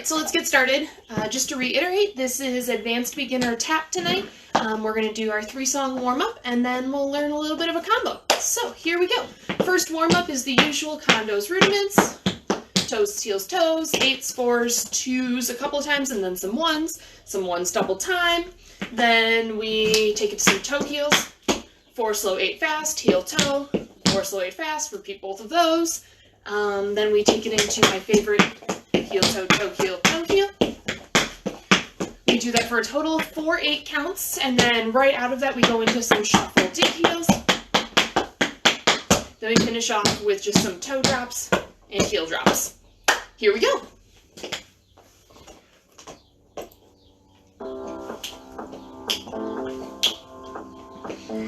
Alright, so let's get started. Just to reiterate, this is Advanced Beginner Tap tonight. We're going to do our 3-song warm-up, and then we'll learn a little bit of a combo. So, here we go. First warm-up is the usual condos rudiments. Toes, heels, toes, 8s, 4s, 2s a couple of times, and then some 1s double time. Then we take it to some toe heels. 4 slow, 8 fast, heel, toe. 4 slow, 8 fast, repeat both of those. Then we take it into my favorite heel, toe, toe, heel, toe, heel. We do that for a total of 4 8 counts, and then right out of that we go into some shuffle dig heels. Then we finish off with just some toe drops and heel drops. Here we go.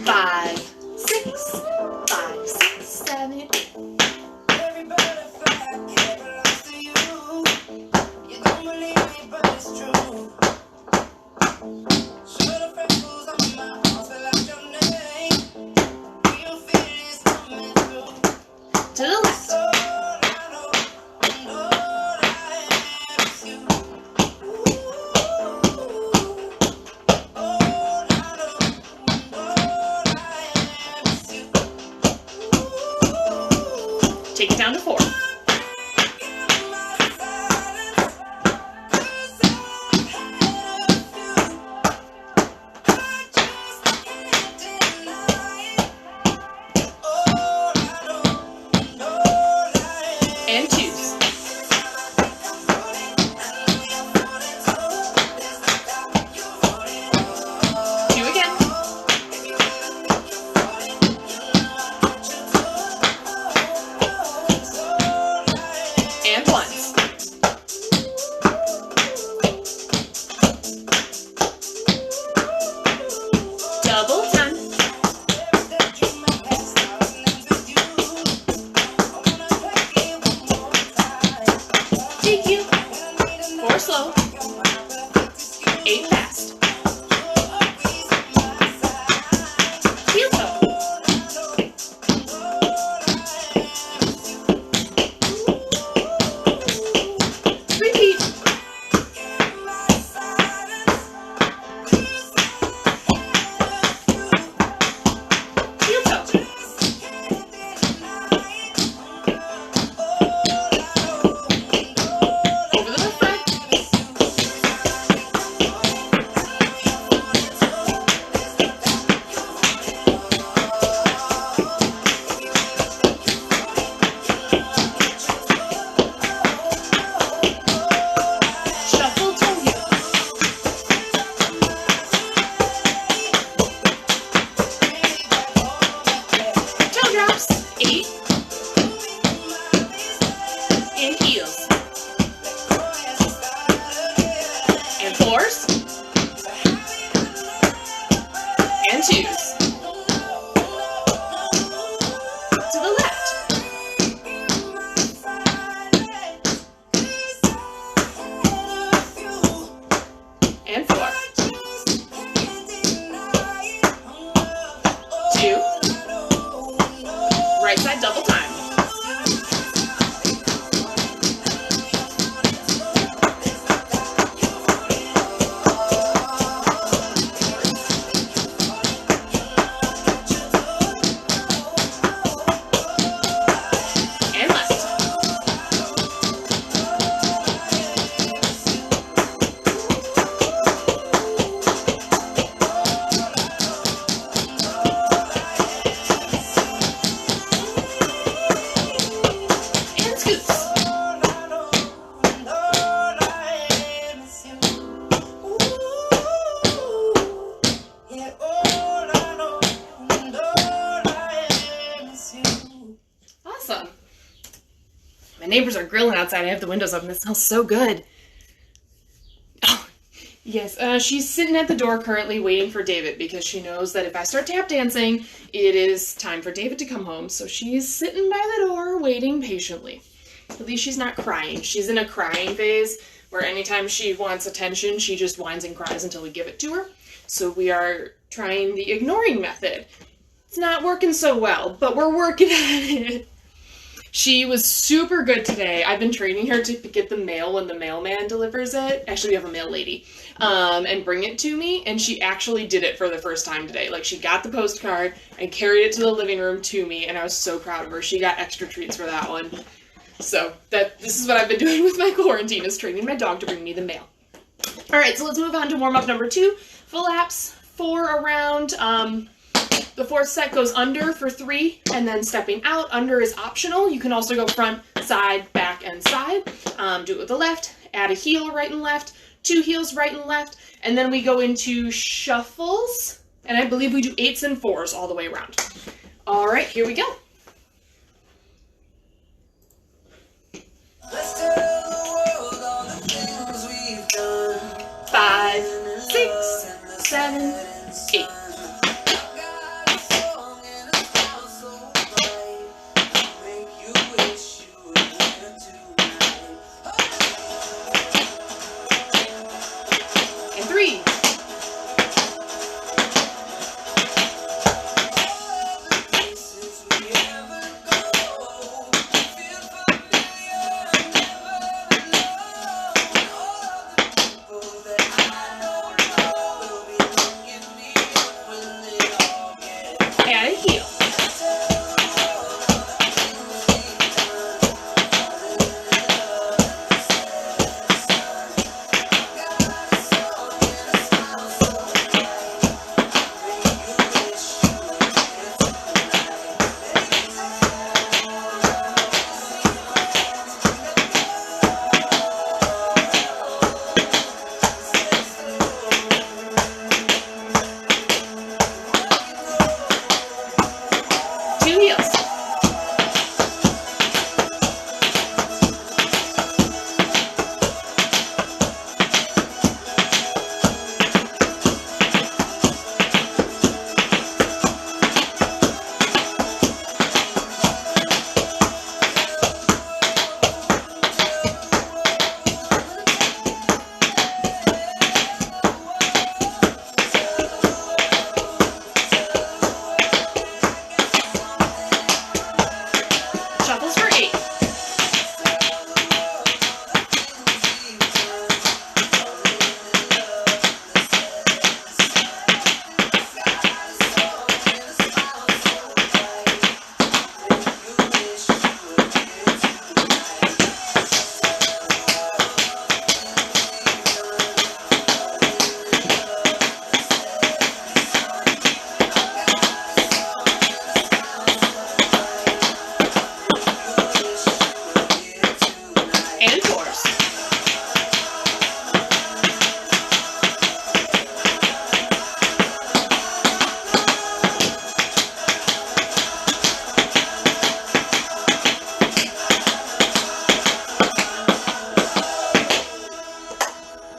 5, 6, 5, 6, 7, 8. To the left. Take it down to 4. And 2s. Two again. And 1s. Double time. Dig heel. 4 slow. 8 fast. Heel toe. Repeat. Heel toe. Over the left side. Shuffle toe heel. Toe drops. 8. And heels. And 4s. And 2s. To the left. And 4. 2. Right side double time. And left. And scoops. Awesome. My neighbors are grilling outside. I have the windows open. It smells so good. Oh, yes. She's sitting at the door currently waiting for David because she knows that if I start tap dancing, it is time for David to come home. So she's sitting by the door waiting patiently. At least she's not crying. She's in a crying phase where anytime she wants attention, she just whines and cries until we give it to her. So we are trying the ignoring method. It's not working so well, but we're working at it. She was super good today. I've been training her to get the mail when the mailman delivers it. Actually, we have a mail lady. And bring it to me, and she actually did it for the first time today. Like, she got the postcard and carried it to the living room to me, and I was so proud of her. She got extra treats for that one. So, this is what I've been doing with my quarantine, is training my dog to bring me the mail. Alright, so let's move on to warm-up number 2. Full laps, 4 around. The 4th set goes under for 3, and then stepping out. Under is optional. You can also go front, side, back, and side. Do it with the left. Add a heel, right and left. 2 heels, right and left. And then we go into shuffles. And I believe we do 8s and 4s all the way around. All right, here we go. Let's tell the world all the things we've done. 5, 6, 7, 8.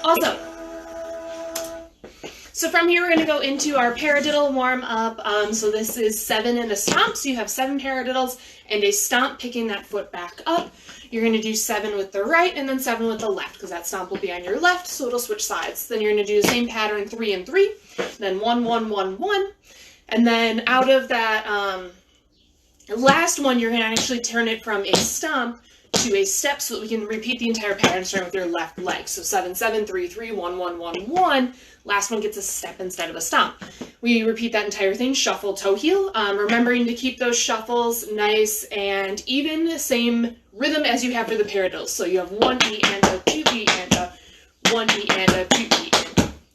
Awesome. So from here, we're going to go into our paradiddle warm-up. So this is 7 and a stomp. So you have 7 paradiddles and a stomp, picking that foot back up. You're going to do 7 with the right and then 7 with the left, because that stomp will be on your left, so it'll switch sides. Then you're going to do the same pattern, 3 and 3, then 1, 1, 1, 1. And then out of that last one, you're going to actually turn it from a stomp to a step, so that we can repeat the entire pattern starting with your left leg. So 7, 7, 3, 3, 1, 1, 1, 1. Last one gets a step instead of a stomp. We repeat that entire thing, shuffle, toe heel, remembering to keep those shuffles nice and even, the same rhythm as you have for the paradiddles. So you have 1 beat and a 2 beat and a 1 beat and a 2 beat.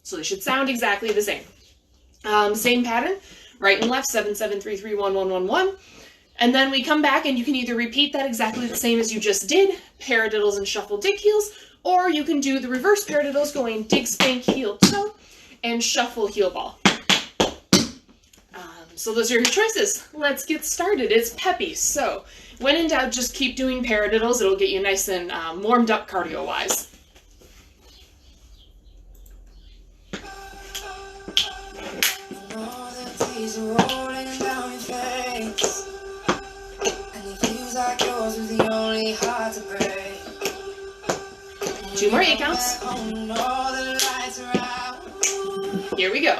So they should sound exactly the same. Same pattern, right and left, 7, 7, 3, 3, 1, 1, 1, 1. And then we come back and you can either repeat that exactly the same as you just did, paradiddles and shuffle dig heels, or you can do the reverse paradiddles going dig spank heel toe and shuffle heel ball. So those are your choices. Let's get started. It's peppy. So when in doubt, just keep doing paradiddles. It'll get you nice and warmed up cardio-wise. Two more 8 counts. Here we go.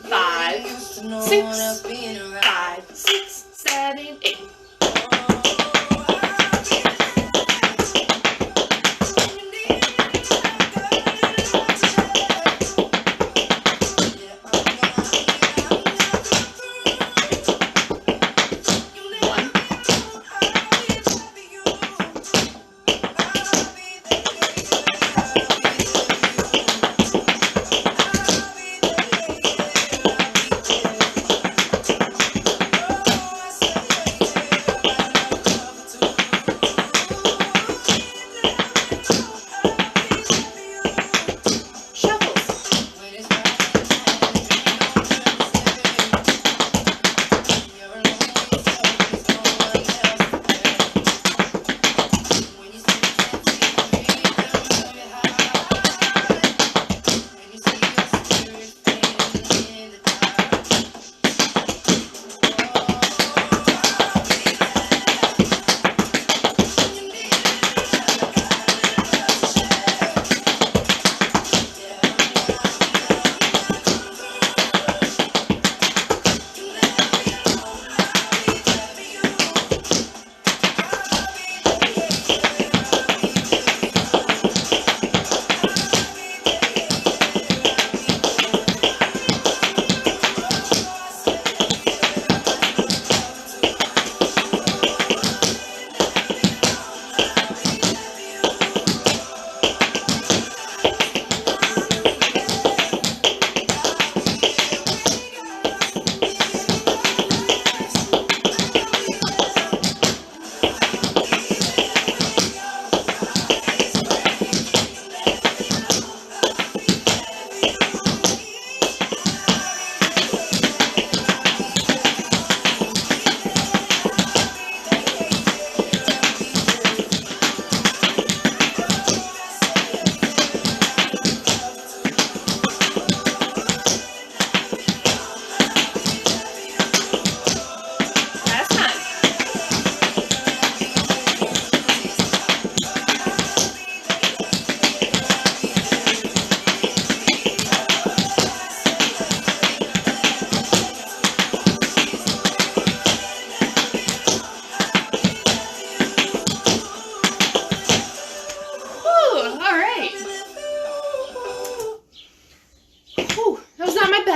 5, 6, 5, 6, 7, 8.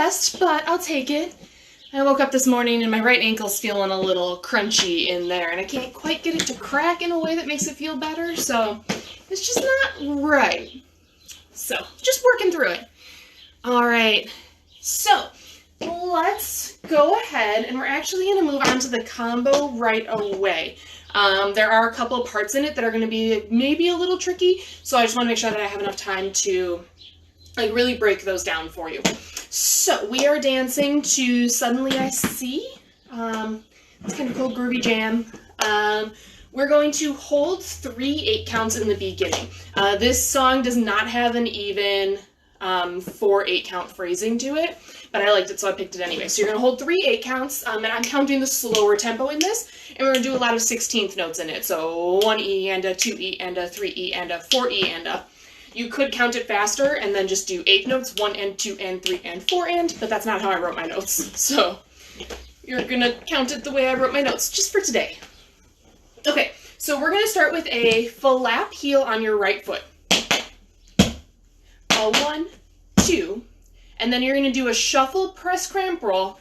best, but I'll take it. I woke up this morning and my right ankle's feeling a little crunchy in there, and I can't quite get it to crack in a way that makes it feel better, so it's just not right. So, just working through it. All right, so let's go ahead, and we're actually going to move on to the combo right away. There are a couple of parts in it that are going to be maybe a little tricky, so I just want to make sure that I have enough time to really break those down for you. So we are dancing to Suddenly I See. It's kind of cool, groovy jam. We're going to hold 3 8 counts in the beginning. This song does not have an even 4 8 count phrasing to it, but I liked it, so I picked it anyway. So you're going to hold 3 8 counts, and I'm counting the slower tempo in this, and we're going to do a lot of 16th notes in it. So 1 E and a 2 E and a 3 E and a 4 E and a. You could count it faster and then just do 8 notes, 1 and 2 and 3 and 4 and, but that's not how I wrote my notes. So you're going to count it the way I wrote my notes, just for today. Okay, so we're going to start with a flap heel on your right foot. A 1, 2, and then you're going to do a shuffle press cramp roll,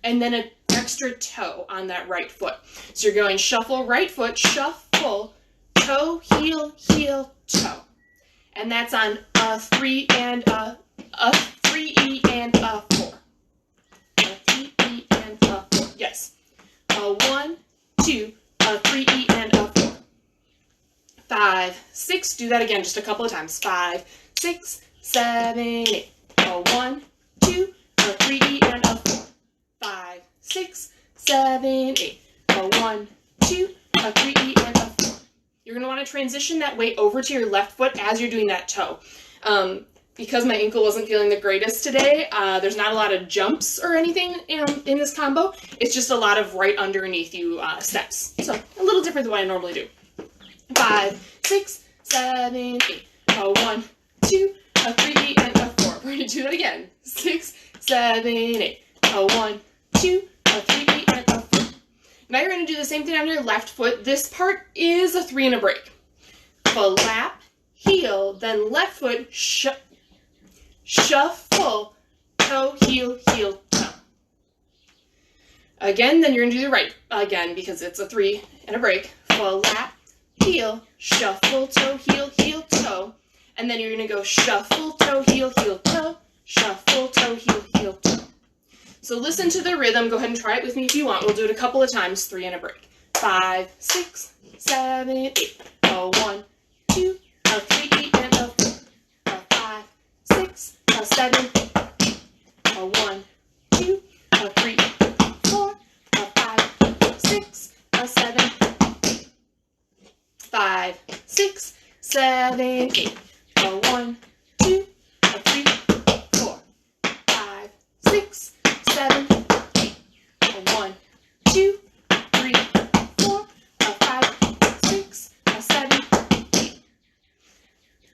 and then an extra toe on that right foot. So you're going shuffle right foot, shuffle, toe, heel, heel, toe. And that's on a 3 and a 3 E and a 4. A 3 E and a 4. Yes. A 1, 2, a 3 E and a 4. 5, 6. Do that again just a couple of times. 5, 6, 7, 8. A 1, 2, a 3 E and a 4. 5, 6, 7, 8. A 1, 2, a 3 E and a 4. You're going to want to transition that weight over to your left foot as you're doing that toe. Because my ankle wasn't feeling the greatest today, there's not a lot of jumps or anything in this combo. It's just a lot of right underneath you steps. So a little different than what I normally do. 5, 6, 7, 8. A 1, 2, a 3 E and a 4. We're going to do that again. 6, 7, 8. A 1, 2, a 3 E and a 4. Now you're going to do the same thing on your left foot. This part is a 3 and a break. Flap, heel, then left foot, shuffle, toe, heel, heel, toe. Again, then you're going to do the right again because it's a 3 and a break. Flap, heel, shuffle, toe, heel, heel, toe. And then you're going to go shuffle, toe, heel, heel, toe, shuffle, toe, heel, heel, toe. So listen to the rhythm. Go ahead and try it with me if you want. We'll do it a couple of times, 3 and a break. 5, 6, 7, 8. A 1, 2, a 3 E and a 4. A 5, 6, a 7, 8. A 1, 2, a 3, 4. A 5, 6, a 7, 8. 5, 6, 7, 8. A 1, 2, a 3, 4. 5, 6, 7, 8. A 1, 2, 3, 4. A 5, 6, a 7, 8.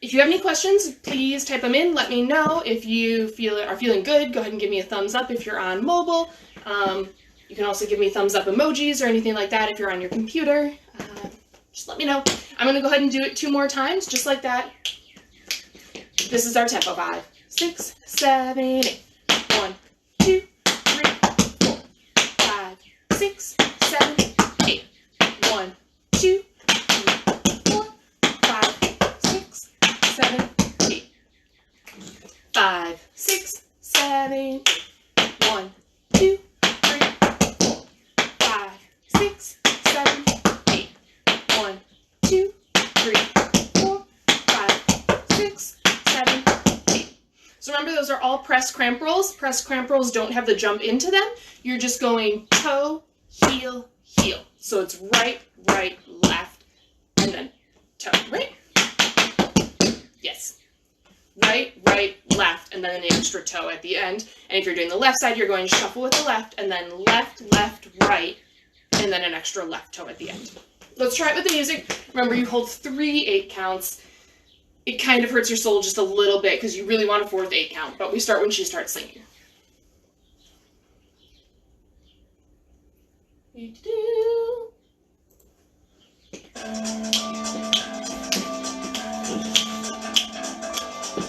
If you have any questions, please type them in. Let me know. If you are feeling good, go ahead and give me a thumbs up if you're on mobile. You can also give me thumbs up emojis or anything like that if you're on your computer. Just let me know. I'm going to go ahead and do it 2 more times, just like that. This is our tempo. 5, 6, 7, 8. 1, 2, 3, 4. 5, 6, 7, 8. 1, 2, 3, 4. 5, 6, 7, 8. 5, 6, 7, 8. 1, 2, 3, 4. 5, 6, 7, 8. 1, 2, 3, 4. 5, 6, 7, 8. So remember, those are all press cramp rolls. Press cramp rolls don't have the jump into them. You're just going toe, heel, heel. So it's right, right, left, and then toe, right? Yes. Right, right, left, and then an extra toe at the end. And if you're doing the left side, you're going to shuffle with the left, and then left, left, right, and then an extra left toe at the end. Let's try it with the music. Remember, you hold 3 8 counts. It kind of hurts your soul just a little bit because you really want a 4th 8 count, but we start when she starts singing.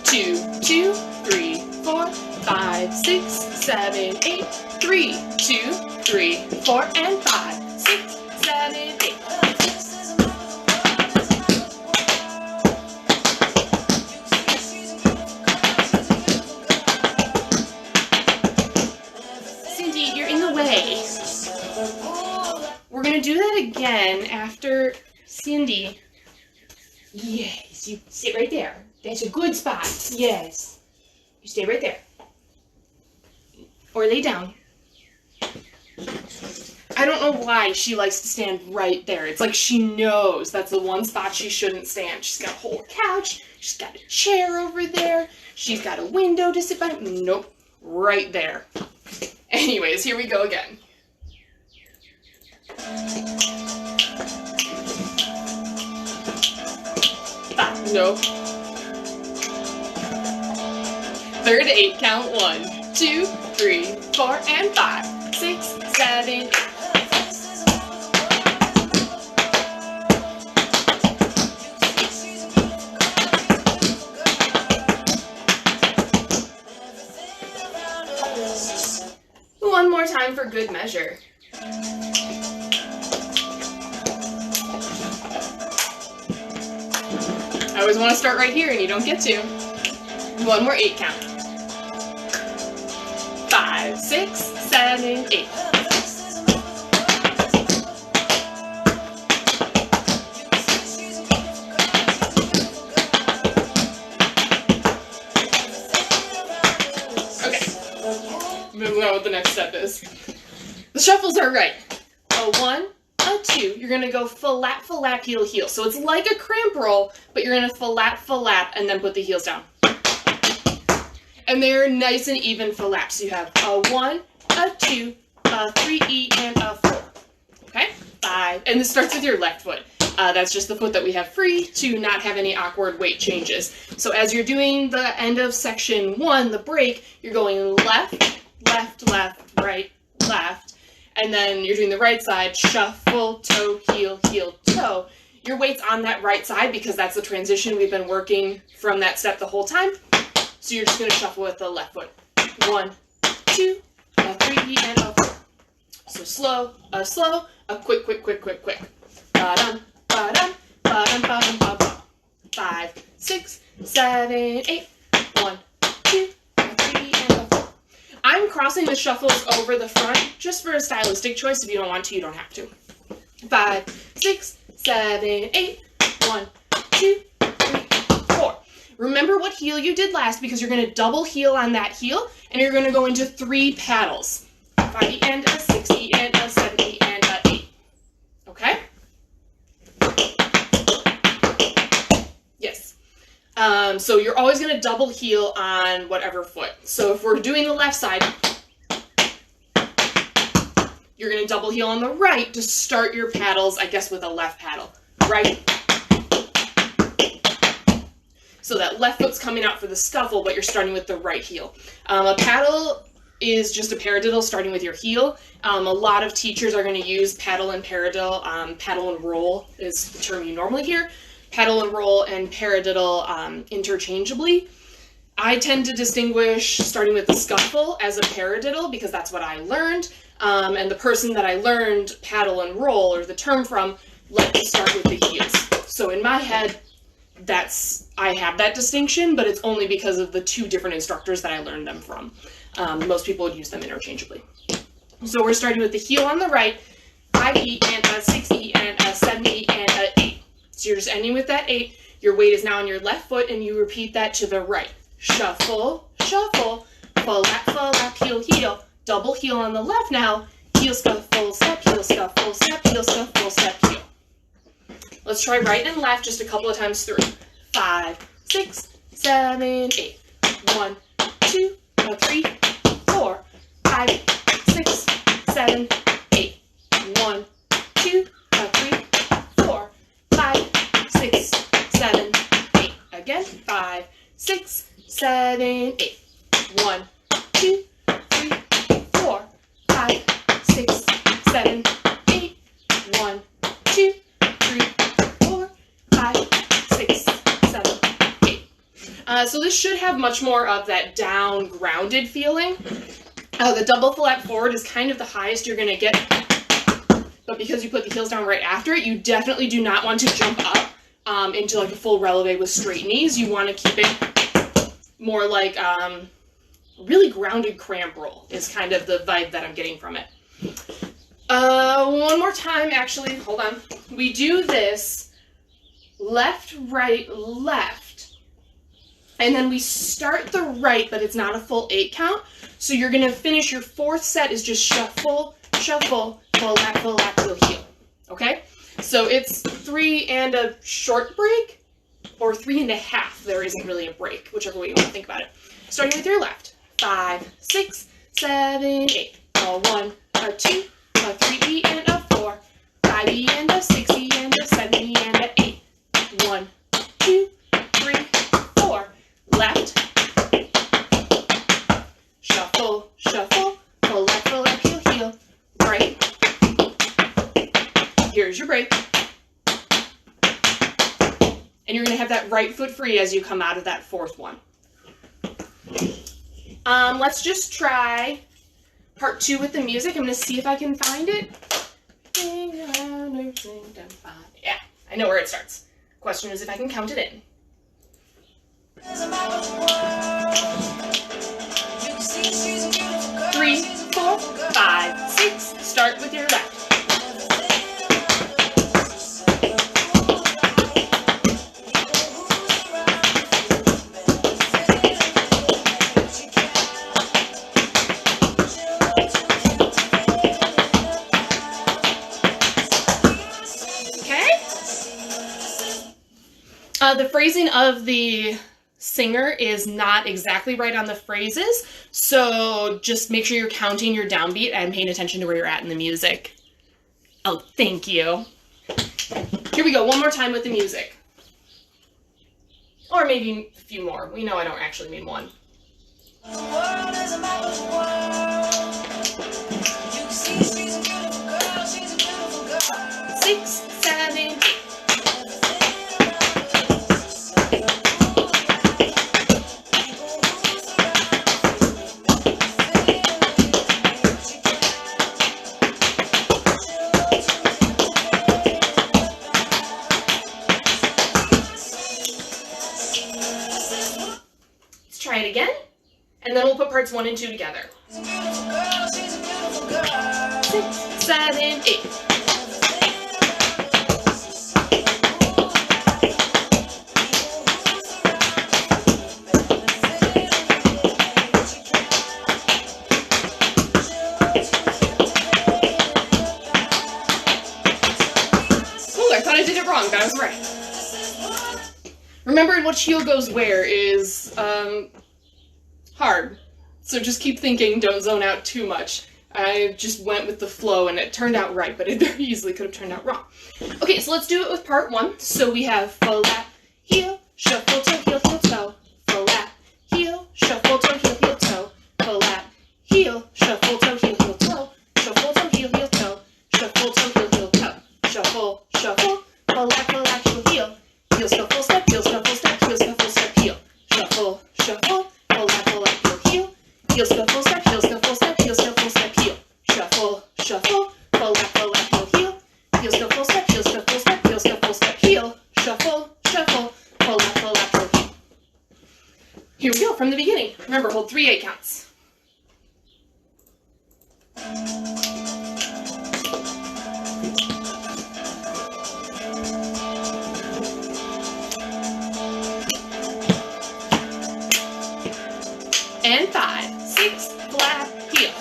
2, 2, 3, 4. 7, 8. 3, 2, 3, 4, and 5, 6, 7, 8. Cindy, you're in the way. We're going to do that again after Cindy. Yes, you sit right there. That's a good spot. Yes. You stay right there. Or lay down. I don't know why she likes to stand right there. It's like she knows that's the one spot she shouldn't stand. She's got a whole couch. She's got a chair over there. She's got a window to sit by. Nope. Right there. Anyways, here we go again. Nope. Third 8, count 1, 2, 3, 4, and 5, 6, 7, 8. One more time for good measure. I always want to start right here and you don't get to. One more 8 count. 5, 6, 7, 8. Okay. Moving on what the next step is. The shuffles are right. A 1, a 2. You're going to go flap, flap, heel, heel. So it's like a cramp roll, but you're going to flap, flap, and then put the heels down. And they're nice and even flaps. You have a 1, a 2, a 3, and a 4. Okay? 5. And this starts with your left foot. That's just the foot that we have free to not have any awkward weight changes. So as you're doing the end of section 1, the break, you're going left, left, left, right, left. And then you're doing the right side, shuffle, toe, heel, heel, toe. Your weight's on that right side because that's the transition we've been working from that step the whole time. So you're just going to shuffle with the left foot. 1, 2, a 3, and a 4. So slow, a quick, quick, quick, quick, quick. Ba-dum, ba-dum, ba-dum, ba-dum, ba-dum. 5, 6, 7, 8. 1, 2, a 3, and a 4. I'm crossing the shuffles over the front just for a stylistic choice. If you don't want to, you don't have to. 5, 6, 7, 8. 1, 2, 3, 4. Remember what heel you did last because you're going to double heel on that heel and you're going to go into 3 paddles. 5E and a 6E and a 7E and a 8. Okay? Yes. So you're always going to double heel on whatever foot. So if we're doing the left side, you're going to double heel on the right to start your paddles, I guess, with a left paddle. Right. So that left foot's coming out for the scuffle, but you're starting with the right heel. A paddle is just a paradiddle starting with your heel. A lot of teachers are going to use paddle and paradiddle. Paddle and roll is the term you normally hear. Paddle and roll and paradiddle interchangeably. I tend to distinguish starting with the scuffle as a paradiddle because that's what I learned. And the person that I learned paddle and roll, or the term from, let me start with the heels. So in my head, I have that distinction, but it's only because of the 2 different instructors that I learned them from. Most people would use them interchangeably. So we're starting with the heel on the right, 5E and a 6E and a 7E and a 8. So you're just ending with that 8. Your weight is now on your left foot, and you repeat that to the right. Shuffle, shuffle, flap, flap, heel, heel. Double heel on the left now. Heel, scuffle, step, heel, scuffle, step, heel, scuffle, step, heel. Let's try right and left just a couple of times through. 5, 6, 7, 8. 1, 2, 3, 4, 5, 6, 7, 8. 1, 2, 3, 4, 5, 6, 7, 8. Again. 5, 6, 7, 8. 1, 2, 3, 4, 5, 6, 7, 8. 1, 2, 3, 4, 5, 6, 7, 8. So this should have much more of that down grounded feeling. The double flat forward is kind of the highest you're going to get, but because you put the heels down right after it, you definitely do not want to jump up into like a full releve with straight knees. You want to keep it more like really grounded cramp roll is kind of the vibe that I'm getting from it. One more time, actually, hold on. We do this left, right, left, and then we start the right, but it's not a full 8 count. So you're going to finish your 4th set is just shuffle, shuffle, full lap, heel, heel. Okay? So it's 3 and a short break, or 3 and a half. There isn't really a break, whichever way you want to think about it. Starting with your left. 5, 6, 7, 8. A 1, a 2, a 3 and a 4. 5 and a 6 and a 7 and a 8. 1, 2, 3, 4. Left. Shuffle, shuffle, full left, heel, heel. Right. Here's your break. And you're going to have that right foot free as you come out of that 4th one. Let's just try part 2 with the music. I'm going to see if I can find it. Yeah, I know where it starts. Question is if I can count it in. 3, 4, 5, 6. Start with your left. The phrasing of the singer is not exactly right on the phrases, so just make sure you're counting your downbeat and paying attention to where you're at in the music. Oh, thank you. Here we go, one more time with the music. Or maybe a few more. We know I don't actually mean one. 6, 7, 8. Try it again, and then we'll put parts 1 and 2 together. 6, 7, 8. Ooh, I thought I did it wrong, but I was right. Remembering which heel goes where is hard, so just keep thinking, don't zone out too much. I just went with the flow and it turned out right, but it very easily could have turned out wrong. Okay, so let's do it with part 1. So we have full lap, heel, shuffle, toe, heel, heel, toe, full lap, heel, shuffle, toe, heel, heel, toe, full lap, heel, shuffle, toe, heel, heel, toe, shuffle, toe, heel, heel, toe, shuffle, toe, heel, heel, toe, shuffle, shuffle, full lap, heel, heel, heel, shuffle, step, heel, shuffle, step, heel, shuffle, step, heel, shuffle, shuffle, full lap, heel, heel, heel, shuffle, step, heel, shuffle, step, heel, shuffle, step, heel, shuffle, shuffle, full lap, heel, heel, heel, shuffle, step, heel, shuffle, step, heel, shuffle, step, heel, shuffle, shuffle, full lap, heel. Here we go from the beginning. Remember, hold 3 8 counts. And 5, 6, flat, heel.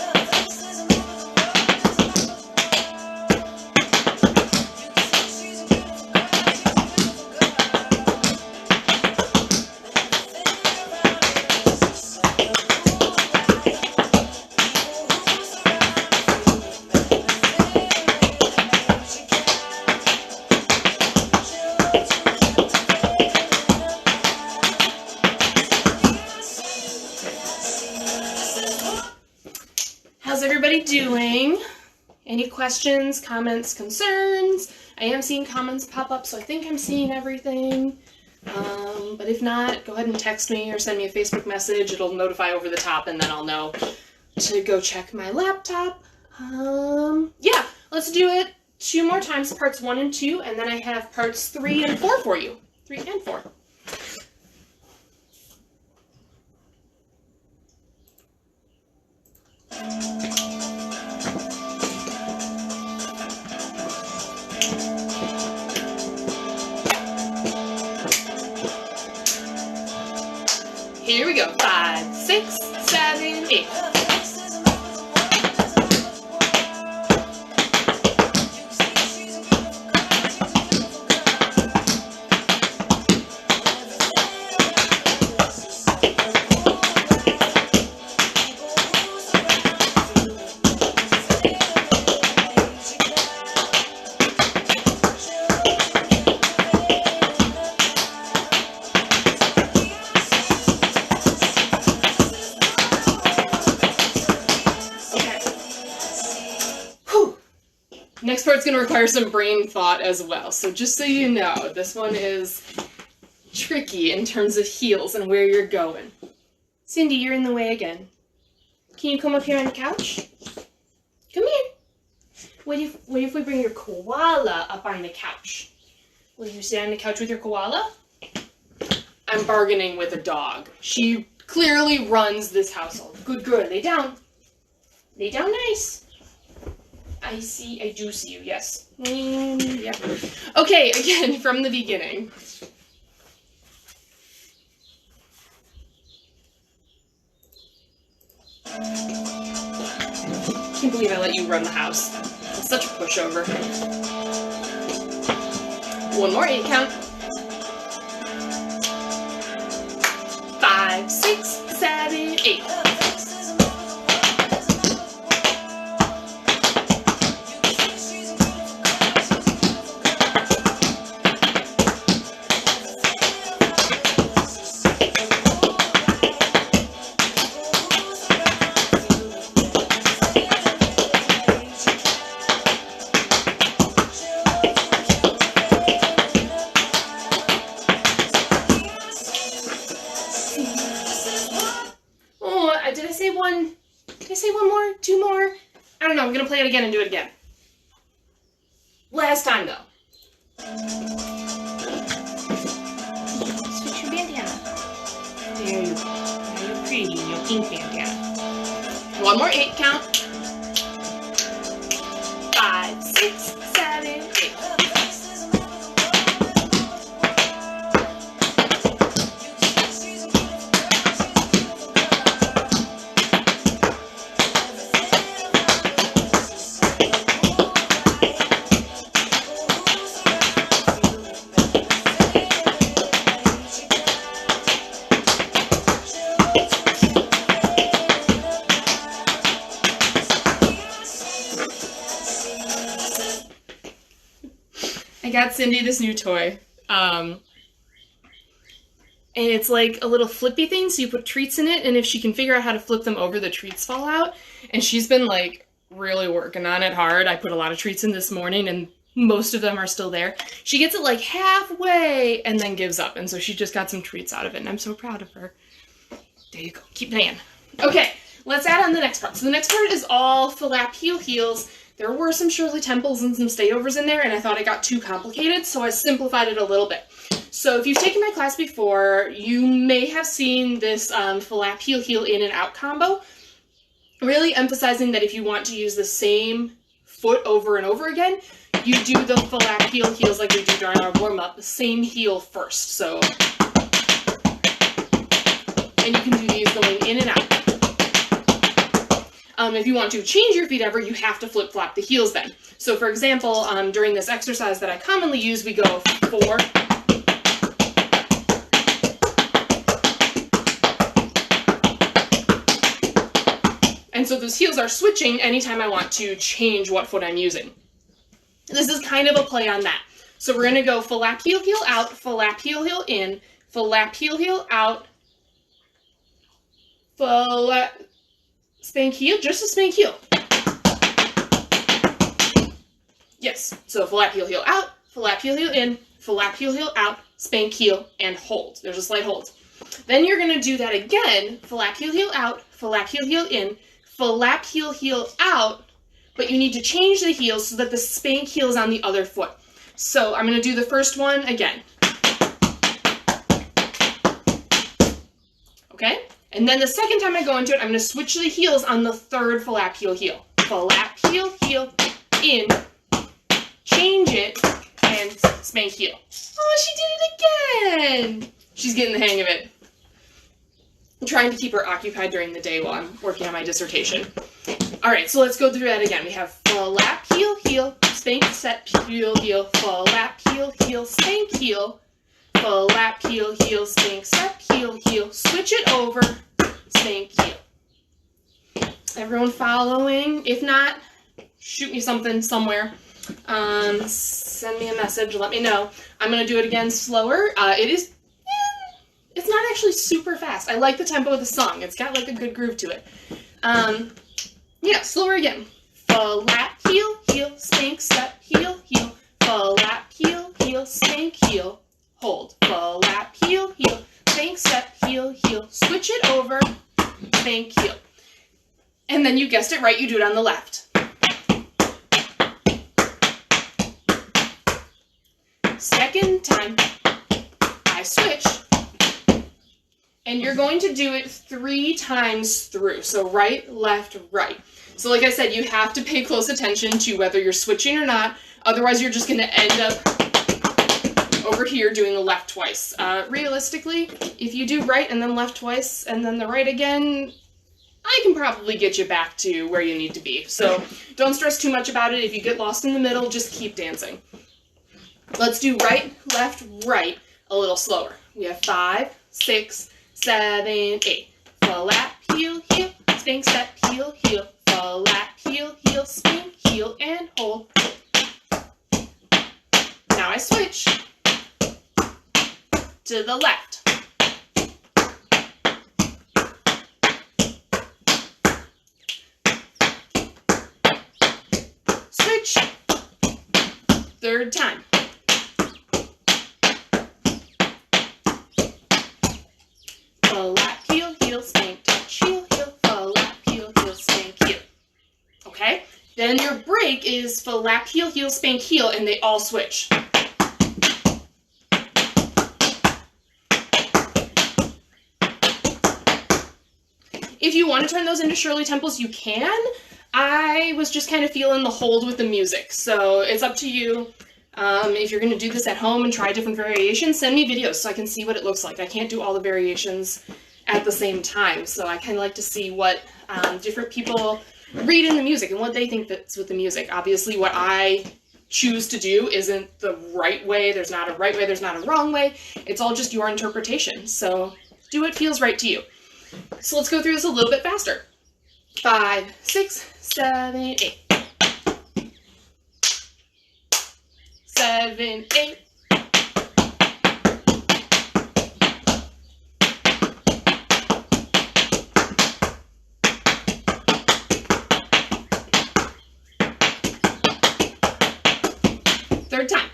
How's everybody doing? Any questions, comments, concerns? I am seeing comments pop up, so I think I'm seeing everything. But if not, go ahead and text me or send me a Facebook message. It'll notify over the top, and then I'll know to go check my laptop. Yeah, let's do it 2 more times, parts 1 and 2, and then I have parts 3 and 4 for you. 3 and 4. Here we go. 5, 6, 7, 8. Next part's going to require some brain thought as well, so just so you know, this one is tricky in terms of heels and where you're going. Cindy, you're in the way again. Can you come up here on the couch? Come here. What if we bring your koala up on the couch? Will you sit on the couch with your koala? I'm bargaining with a dog. She clearly runs this household. Good girl, lay down. Lay down nice. I do see you, yes. Yep. Okay, again, from the beginning. I can't believe I let you run the house. I'm such a pushover. 1 more 8 count. 5, 6, 7, 8. Did I say 1 more? 2 more? I don't know, I'm gonna play it again and do it again. Last time, though. Switch your bandana. There you go. Now you're pretty in your pink bandana. 1 more 8 count. 5, 6, 7, 8. I got Cindy this new toy, and it's like a little flippy thing, so you put treats in it, and if she can figure out how to flip them over, the treats fall out, and she's been, like, really working on it hard. I put a lot of treats in this morning, and most of them are still there. She gets it, like, halfway, and then gives up, and so she just got some treats out of it, and I'm so proud of her. There you go. Keep playing. Okay, let's add on the next part. So the next part is all flap heel heels. There were some Shirley Temples and some stayovers in there, and I thought it got too complicated, so I simplified it a little bit. So if you've taken my class before, you may have seen this flap heel heel in and out combo, really emphasizing that if you want to use the same foot over and over again, you do the flap heel heels like we do during our warm-up, the same heel first. So, and you can do these going in and out. If you want to change your feet ever, you have to flip-flop the heels then. So for example, during this exercise that I commonly use, we go 4, and so those heels are switching anytime I want to change what foot I'm using. This is kind of a play on that. So we're going to go flap heel heel out, flap heel heel in, flap heel heel out, flap spank heel, just a spank heel. Yes, so flap heel heel out, flap heel heel in, flap heel heel out, spank heel, and hold. There's a slight hold. Then you're going to do that again, flap heel heel out, flap heel heel in, flap heel, heel out, but you need to change the heel so that the spank heel is on the other foot. So I'm going to do the first one again. Okay? And then the second time I go into it, I'm going to switch the heels on the third flap heel, heel. Flap heel, heel, in, change it, and spank heel. Oh, she did it again! She's getting the hang of it. I'm trying to keep her occupied during the day while I'm working on my dissertation. Alright, so let's go through that again. We have flap heel, heel, spank, set, heel, heel, flap heel, heel, spank, heel, flap heel, heel, spank, set, heel, heel, switch it over, spank, heel. Everyone following? If not, shoot me something somewhere. Send me a message, let me know. I'm going to do it again slower. It's not actually super fast. I like the tempo of the song. It's got like a good groove to it. Yeah, slower again. Flap, heel, heel, spank, step, heel, heel. Flap, heel, heel, spank, heel. Hold. Flap, heel, heel, spank, step, heel, heel. Switch it over, spank, heel. And then you guessed it right, you do it on the left. Second time, I switch. And you're going to do it 3 times through. So right, left, right. So like I said, you have to pay close attention to whether you're switching or not. Otherwise, you're just going to end up over here doing the left twice. Realistically, if you do right and then left twice and then the right again, I can probably get you back to where you need to be. So don't stress too much about it. If you get lost in the middle, just keep dancing. Let's do right, left, right a little slower. We have 5, 6, 7, 8. Flap, heel, heel, spank, step, heel, heel. Flap, heel, heel, spank, heel, and hold. Now I switch to the left. Switch. Third time. Flap, heel, heel, spank, touch, heel, heel, flap, heel, heel, spank, heel. Okay? Then your break is flap, heel, heel, spank, heel, and they all switch. If you want to turn those into Shirley Temples, you can. I was just kind of feeling the hold with the music, so it's up to you. If you're going to do this at home and try different variations, send me videos so I can see what it looks like. I can't do all the variations at the same time, so I kind of like to see what different people read in the music and what they think fits with the music. Obviously, what I choose to do isn't the right way. There's not a right way, there's not a wrong way. It's all just your interpretation, so do what feels right to you. So let's go through this a little bit faster. 5, 6, 7, 8. 7, 8. Third time.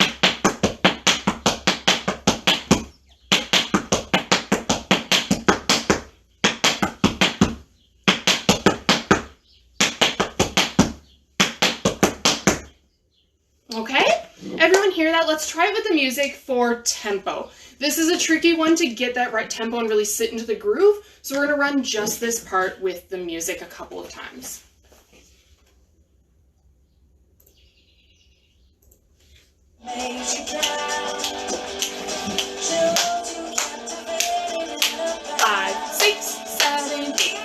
Okay? Everyone hear that? Let's try it with the music for tempo. This is a tricky one to get that right tempo and really sit into the groove, so we're going to run just this part with the music a couple of times. Five, 6, 7, 8.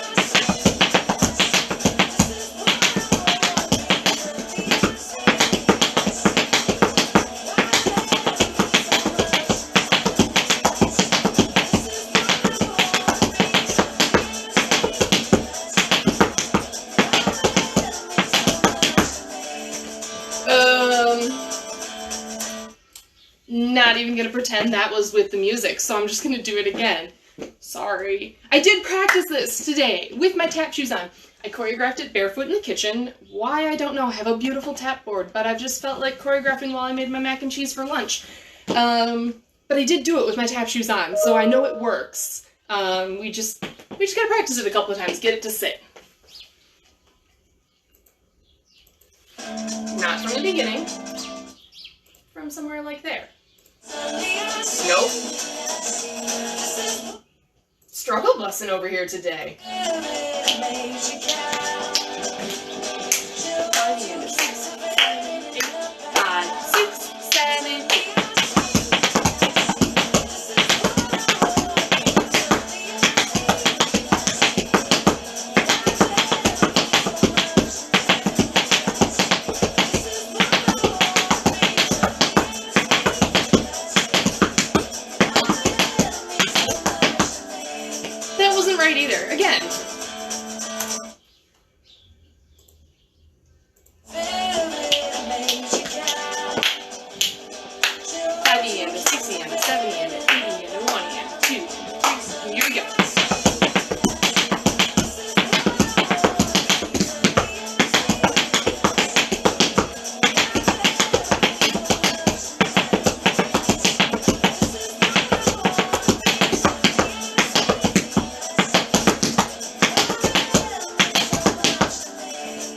Not even gonna pretend that was with the music, so I'm just gonna do it again. Sorry. I did practice this today with my tap shoes on. I choreographed it barefoot in the kitchen. Why, I don't know. I have a beautiful tap board, but I've just felt like choreographing while I made my mac and cheese for lunch. But I did do it with my tap shoes on, so I know it works. We just gotta practice it a couple of times, get it to sit. Not from the beginning. From somewhere like there. Nope. Struggle busing over here today. 5, 6, 7, 8. That wasn't right either. Again. And a 60 and a 70 and a 80 and a 1 and a 2 and a 3. Here we go.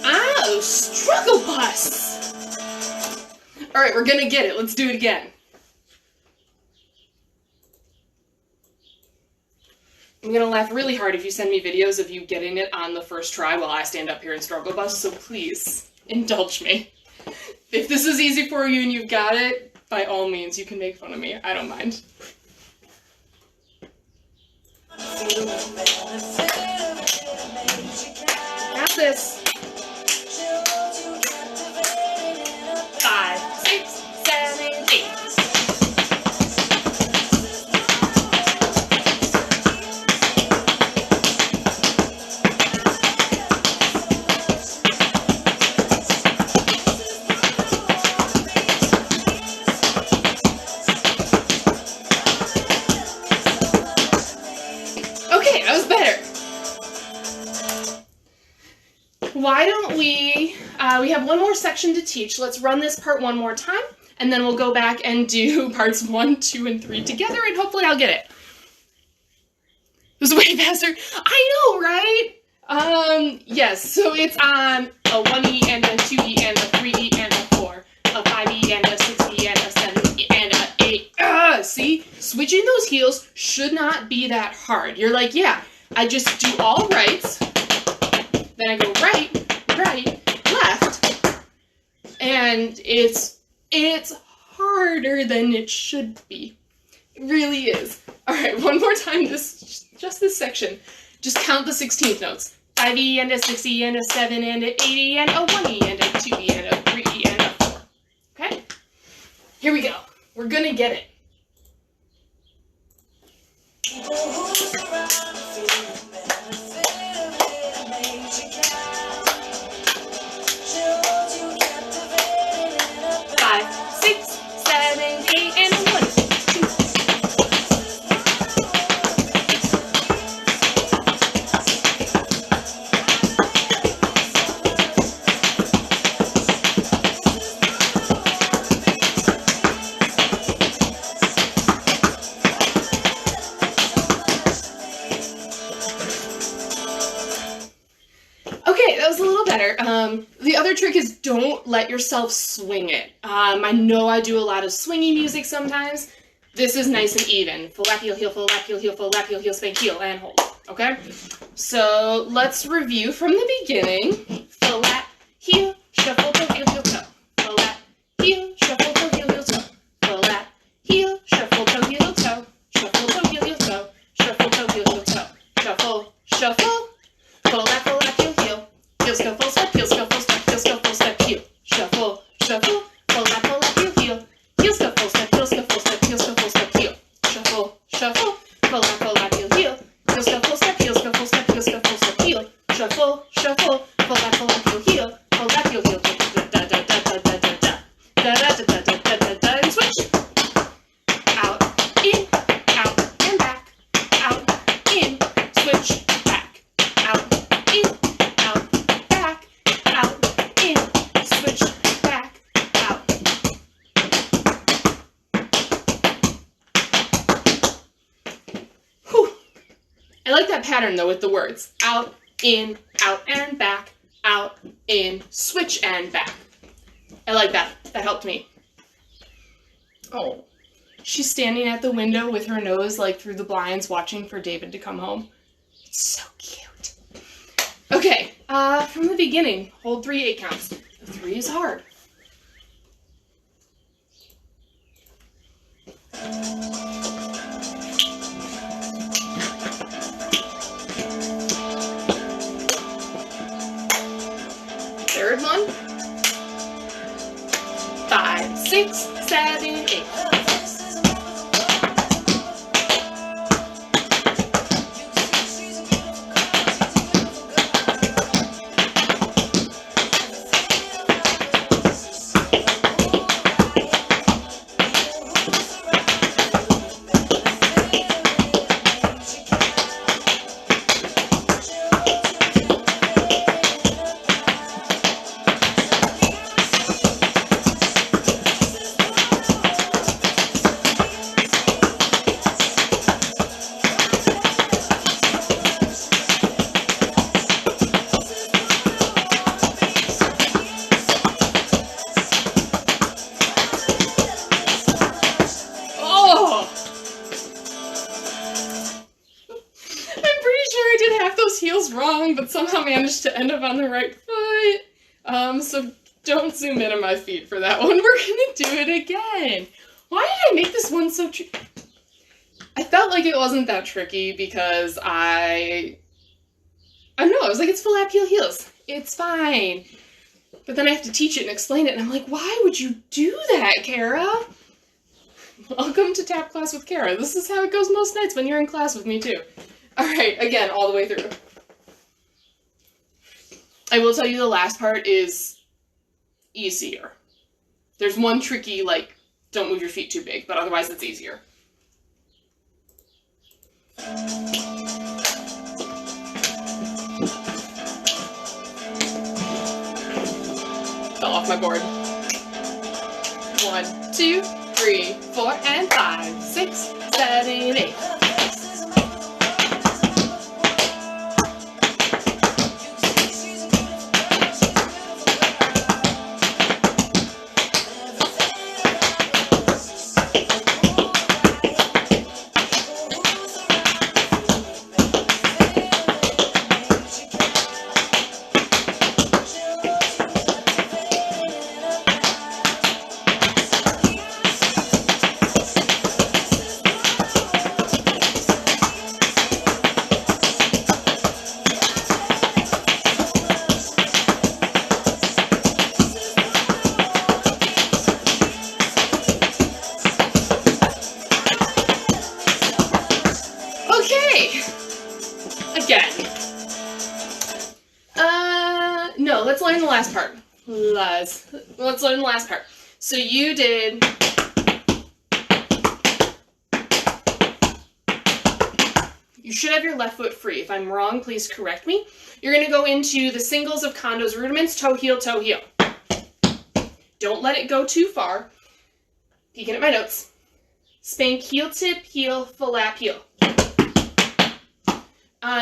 Oh, struggle bus! Alright, we're gonna get it. Let's do it again. I'm gonna laugh really hard if you send me videos of you getting it on the first try while I stand up here and struggle bus, so please, indulge me. If this is easy for you and you've got it, by all means, you can make fun of me. I don't mind. Got this. 5, 6, 7, 8. Okay, that was better. Why don't we have one more section to teach. Let's run this part one more time, and then we'll go back and do parts 1, 2, and 3 together, and hopefully I'll get it. It was way faster. I know, right? Yes, so it's on a 1E and a 2E and a 3E and a 4, a 5E and a 6E and a 7E and a 8. See? Switching those heels should not be that hard. You're like, yeah, I just do all rights, then I go right, left, and it's harder than it should be. It really is. Alright, one more time, just this section. Just count the 16th notes. 5E and a 6E and a 7 and a 8E and a 1E and a 2E and a 3E and a 4. Okay? Here we go. We're gonna get it. Okay, that was a little better. The other trick is don't let yourself swing it. I know I do a lot of swingy music sometimes. This is nice and even. Full lap, heel, full lap, heel, full lap, heel, spank, heel, and hold. Okay? So let's review from the beginning. Full lap, heel, shuffle, toe, heel, toe. Full lap, heel, shuffle, toe, heel, toe. Full lap, heel, shuffle, toe, heel, toe. Shuffle, toe, heel, toe. Shuffle, toe, heel, toe. Shuffle, shuffle. Full lap, heel, heel. Heel, shuffle, step, heel, shuffle, step, heel, shuffle, step, heel. Shuffle, shuffle. Full lap, heel, heel. Heel, shuffle, step, heel, shuffle, step, heel, shuffle, step, heel. Shuffle, shuffle. Full lap, heel, heel. Heel, shuffle, step, heel, shuffle, step, heel, shuffle, step, heel. Shuffle, shuffle. Full lap, heel, heel. Full lap, heel, heel. Da da da da da da da. Da da da da da da da. And switch. Out, in, out, and back. Out, in, switch, back. Out, in, out, back. Out, in, switch, back. Out. Whew. I like that pattern though with the words. Out, in, and back. Out, in, switch, and back. I like that. That helped me. Oh. She's standing at the window with her nose like through the blinds watching for David to come home. It's so cute. Okay, from the beginning, hold 3 8 counts. The 3 is hard. Third one. 5, 6, 7, 8. Heels wrong, but somehow managed to end up on the right foot. So don't zoom in on my feet for that one. We're gonna do it again. Why did I make this one so tricky? I felt like it wasn't that tricky because I don't know, I was like, it's full heel heels. It's fine. But then I have to teach it and explain it, and I'm like, why would you do that, Kara? Welcome to Tap Class with Kara. This is how it goes most nights when you're in class with me too. Alright, again, all the way through. I will tell you the last part is easier. There's one tricky, like, don't move your feet too big, but otherwise it's easier. Fell off my board. 1, 2, 3, 4, and 5, 6, 7, 8. No, let's learn the last part. Let's learn the last part. So you did... You should have your left foot free. If I'm wrong, please correct me. You're going to go into the singles of Kondo's rudiments, toe, heel, toe, heel. Don't let it go too far. Peeking at my notes. Spank, heel, tip, heel, flap, heel.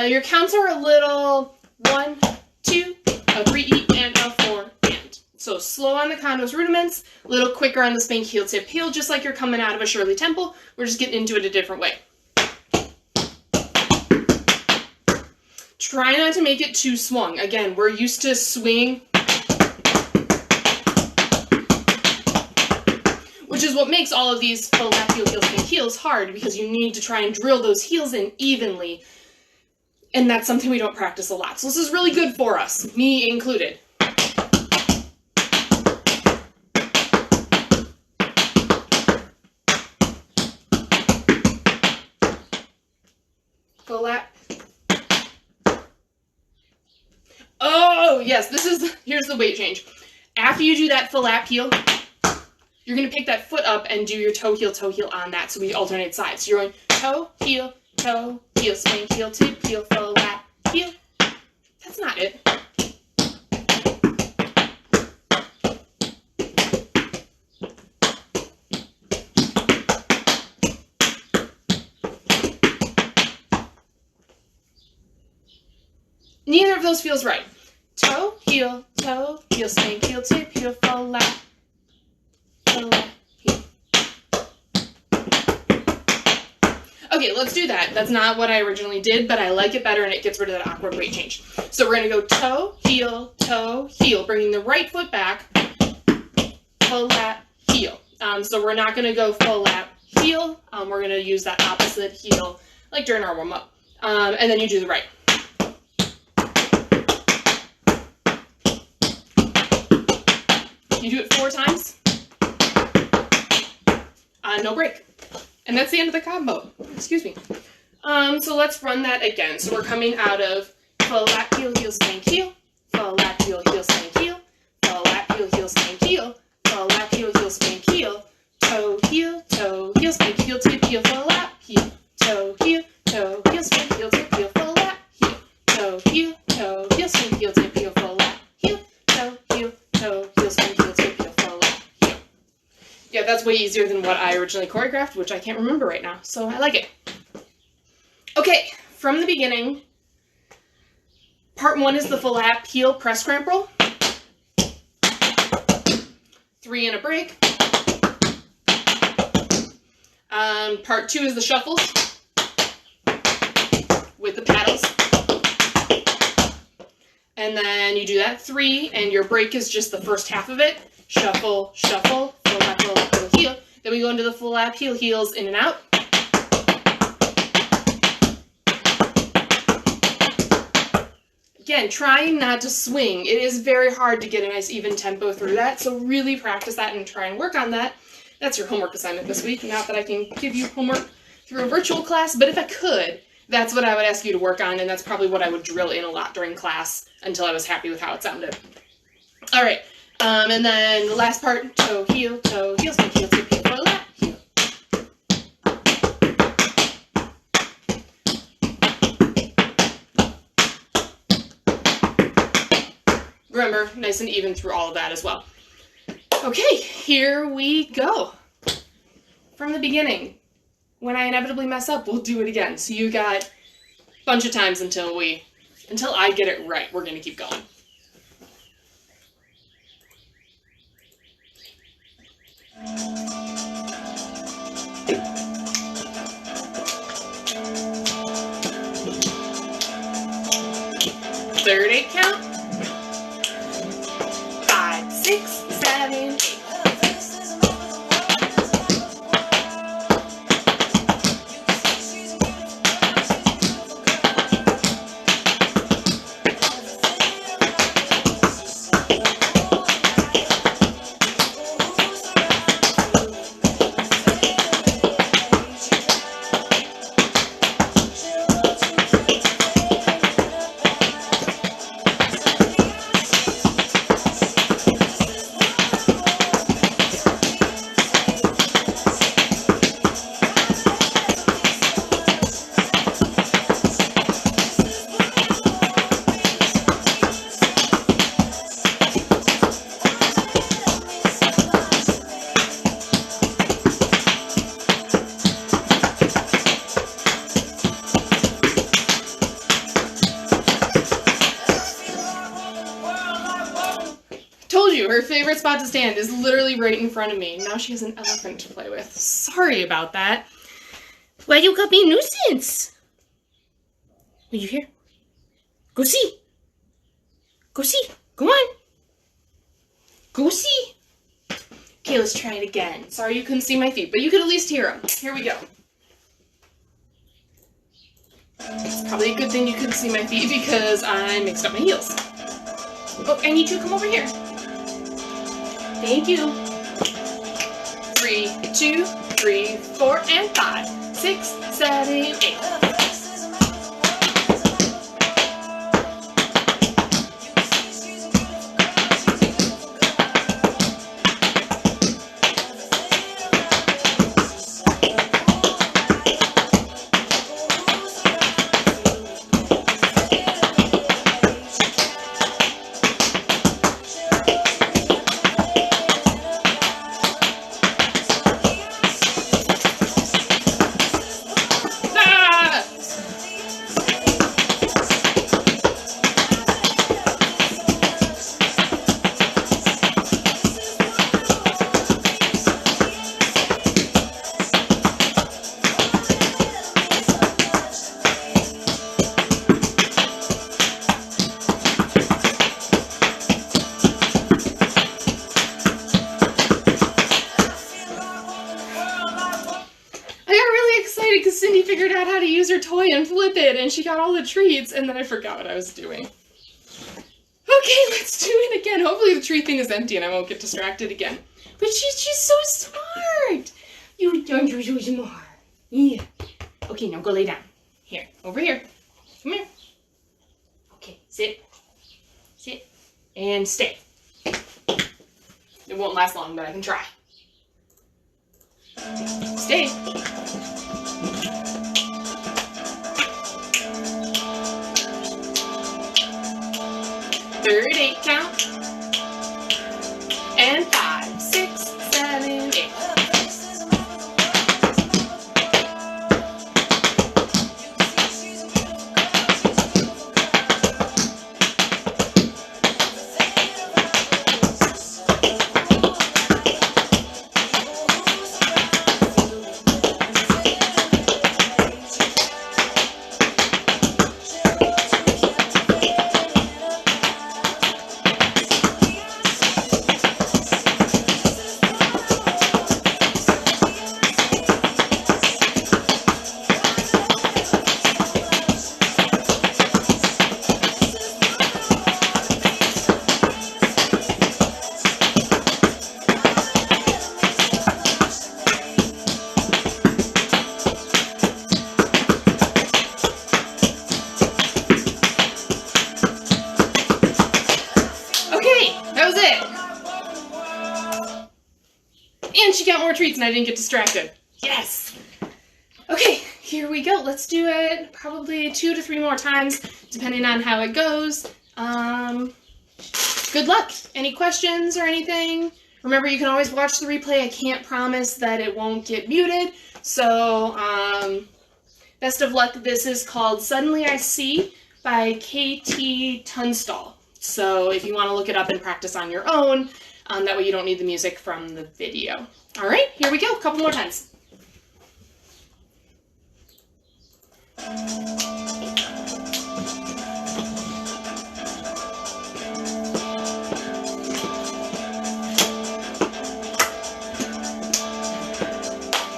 Your counts are a little 1, 2, a 3, and a 4, and. So slow on the Kondo's rudiments, a little quicker on the spank, heel, tip, heel, just like you're coming out of a Shirley Temple. We're just getting into it a different way. Try not to make it too swung. Again, we're used to swinging, which is what makes all of these flap, heel, heel, spank, heels hard, because you need to try and drill those heels in evenly. And that's something we don't practice a lot. So this is really good for us, me included. Flap. Oh, yes, here's the weight change. After you do that flap heel, you're going to pick that foot up and do your toe, heel on that, so we alternate sides. So you're going toe, heel, spank, heel, tip, heel, flap, heel. That's not it. Neither of those feels right. Toe, heel, spank, heel, tip, heel, flap, Okay, let's do that. That's not what I originally did, but I like it better and it gets rid of that awkward weight change. So we're going to go toe, heel, bringing the right foot back, full lap, heel. So we're not going to go full lap, heel. We're going to use that opposite heel like during our warm-up. And then you do the right. You do it 4 times. No break. And that's the end of the combo. Excuse me. So let's run that again. So we're coming out of full lap, heel, heel, spank, heel. Full lap, heel, heel, spank, heel. Full lap, heel, heel, spank, heel. Full lap, heel, heel, spank, heel. Toe, heel, spank, heel, tip, heel, full lap, heel. Toe, heel, spank, heel, tip, heel, full lap, heel. Toe, heel, spank, heel, tip, heel, full lap, heel. Toe, heel, spank, heel, tip, heel, full lap, heel. Yeah, that's way easier than what I originally choreographed, which I can't remember right now, so I like it. Okay, from the beginning, part 1 is the full lap, heel, press, cramp, roll. 3 and a break. Part 2 is the shuffles with the paddles. And then you do that 3, and your break is just the first half of it. Shuffle, shuffle, full lap, heel, heel. Then we go into the full lap, heel, heels, in and out. Again, trying not to swing. It is very hard to get a nice even tempo through that, so really practice that and try and work on that. That's your homework assignment this week. Not that I can give you homework through a virtual class, but if I could, that's what I would ask you to work on, and that's probably what I would drill in a lot during class until I was happy with how it sounded. All right, and then the last part, toe, heel, spank, heel, tip, heel, full lap, heel. Remember, nice and even through all of that as well. Okay, here we go. From the beginning, when I inevitably mess up, we'll do it again. So you got a bunch of times until I get it right. We're gonna keep going. Third 8 count. 5, 6, 7, 8. Her favorite spot to stand is literally right in front of me. Now she has an elephant to play with. Sorry about that. Why you got me a nuisance? Are you here? Go see. Go see. Come on. Go see. Okay, let's try it again. Sorry you couldn't see my feet, but you could at least hear them. Here we go. It's probably a good thing you couldn't see my feet because I mixed up my heels. Oh, I need you to come over here. Thank you. 3, 2, 3, 4, and 5, 6, 7, 8. forgot how to use her toy and flip it, and she got all the treats, and then I forgot what I was doing. Okay, let's do it again. Hopefully the tree thing is empty and I won't get distracted again. But she's so smart. You don't do so smart. Yeah. Okay, now go lay down. Here, over here. Come here. Okay, sit. Sit. And stay. It won't last long, but I can try. Stay. Third 8 count. And 5, 6, 7, 8. And she got more treats and I didn't get distracted. Yes! Okay, here we go. Let's do it probably 2 to 3 more times, depending on how it goes. Good luck. Any questions or anything? Remember, you can always watch the replay. I can't promise that it won't get muted. So, best of luck. This is called Suddenly I See by KT Tunstall. So if you want to look it up and practice on your own, that way you don't need the music from the video. All right, here we go. A couple more times.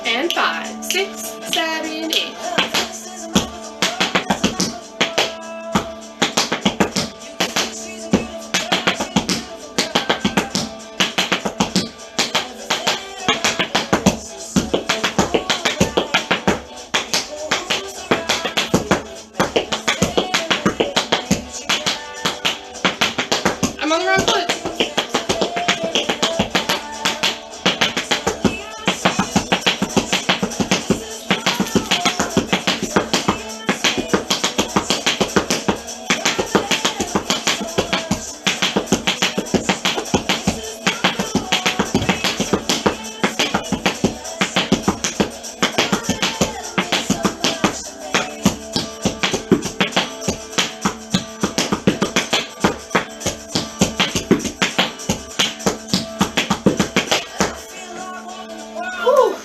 And 5, 6, 7, 8. I'm on the wrong foot. Ooh,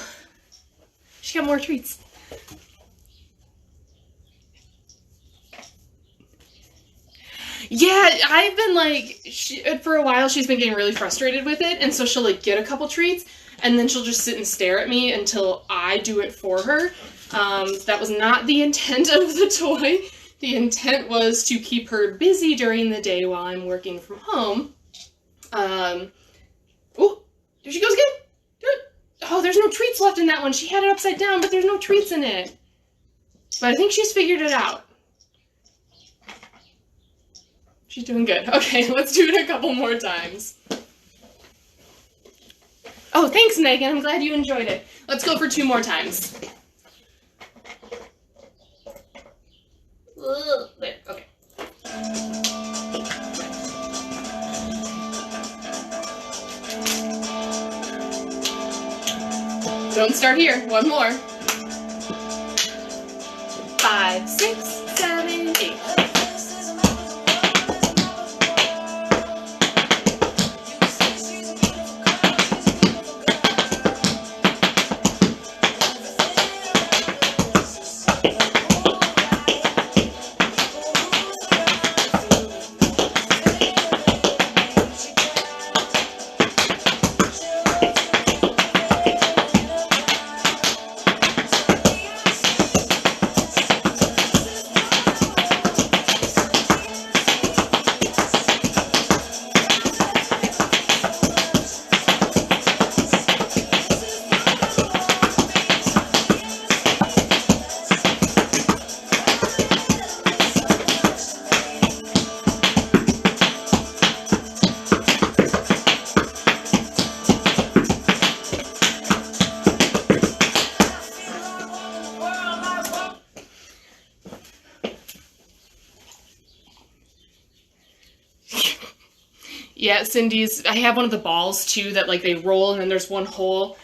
she got more treats. Yeah, I've been like, for a while she's been getting really frustrated with it, and so she'll like get a couple treats, and then she'll just sit and stare at me until I do it for her. That was not the intent of the toy. The intent was to keep her busy during the day while I'm working from home. Oh, there she goes again. Oh, there's no treats left in that one. She had it upside down, but there's no treats in it. But I think she's figured it out. She's doing good. Okay, let's do it a couple more times. Oh, thanks, Megan. I'm glad you enjoyed it. Let's go for 2 more times. There, okay. Don't start here. 1 more. 5, 6, 7, 8. Yeah, Cindy's, I have one of the balls too that like they roll and then there's one hole.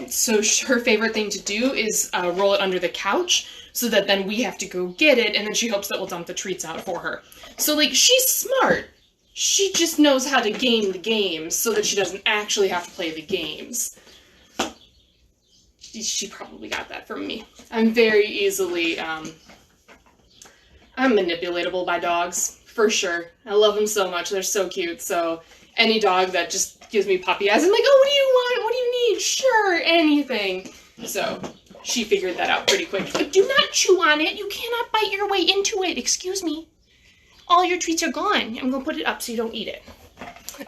So her favorite thing to do is roll it under the couch so that then we have to go get it, and then she hopes that we'll dump the treats out for her. So like, she's smart. She just knows how to game the games so that she doesn't actually have to play the games. She probably got that from me. I'm very easily, I'm manipulatable by dogs, for sure. I love them so much. They're so cute. So any dog that just gives me puppy eyes, I'm like, oh, what do you want? What do you need? Sure, anything. So she figured that out pretty quick. But do not chew on it. You cannot bite your way into it. Excuse me. All your treats are gone. I'm going to put it up so you don't eat it.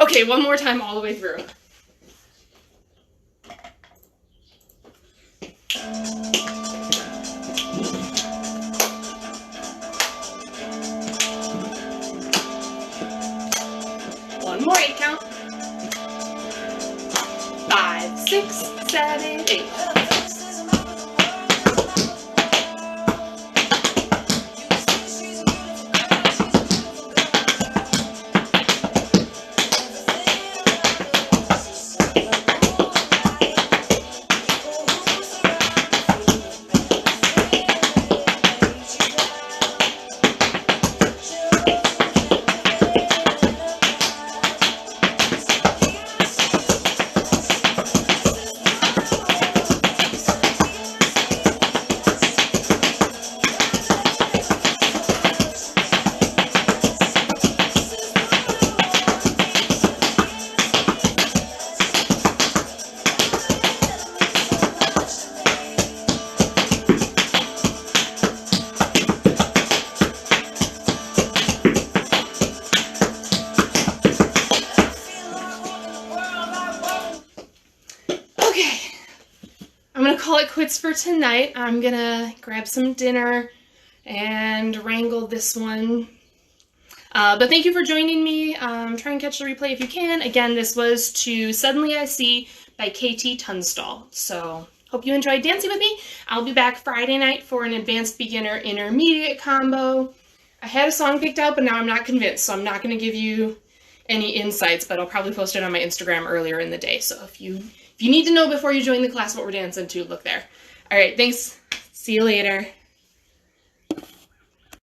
Okay, one more time all the way through. One more 8 count. 5, 6, 7, 8. I'm gonna call it quits for tonight. I'm gonna grab some dinner and wrangle this one. But thank you for joining me. Try and catch the replay if you can. Again, this was to Suddenly I See by KT Tunstall. So hope you enjoyed dancing with me. I'll be back Friday night for an advanced beginner intermediate combo. I had a song picked out, but now I'm not convinced, so I'm not gonna give you any insights, but I'll probably post it on my Instagram earlier in the day. So if you need to know before you join the class what we're dancing to, look there. All right, thanks. See you later.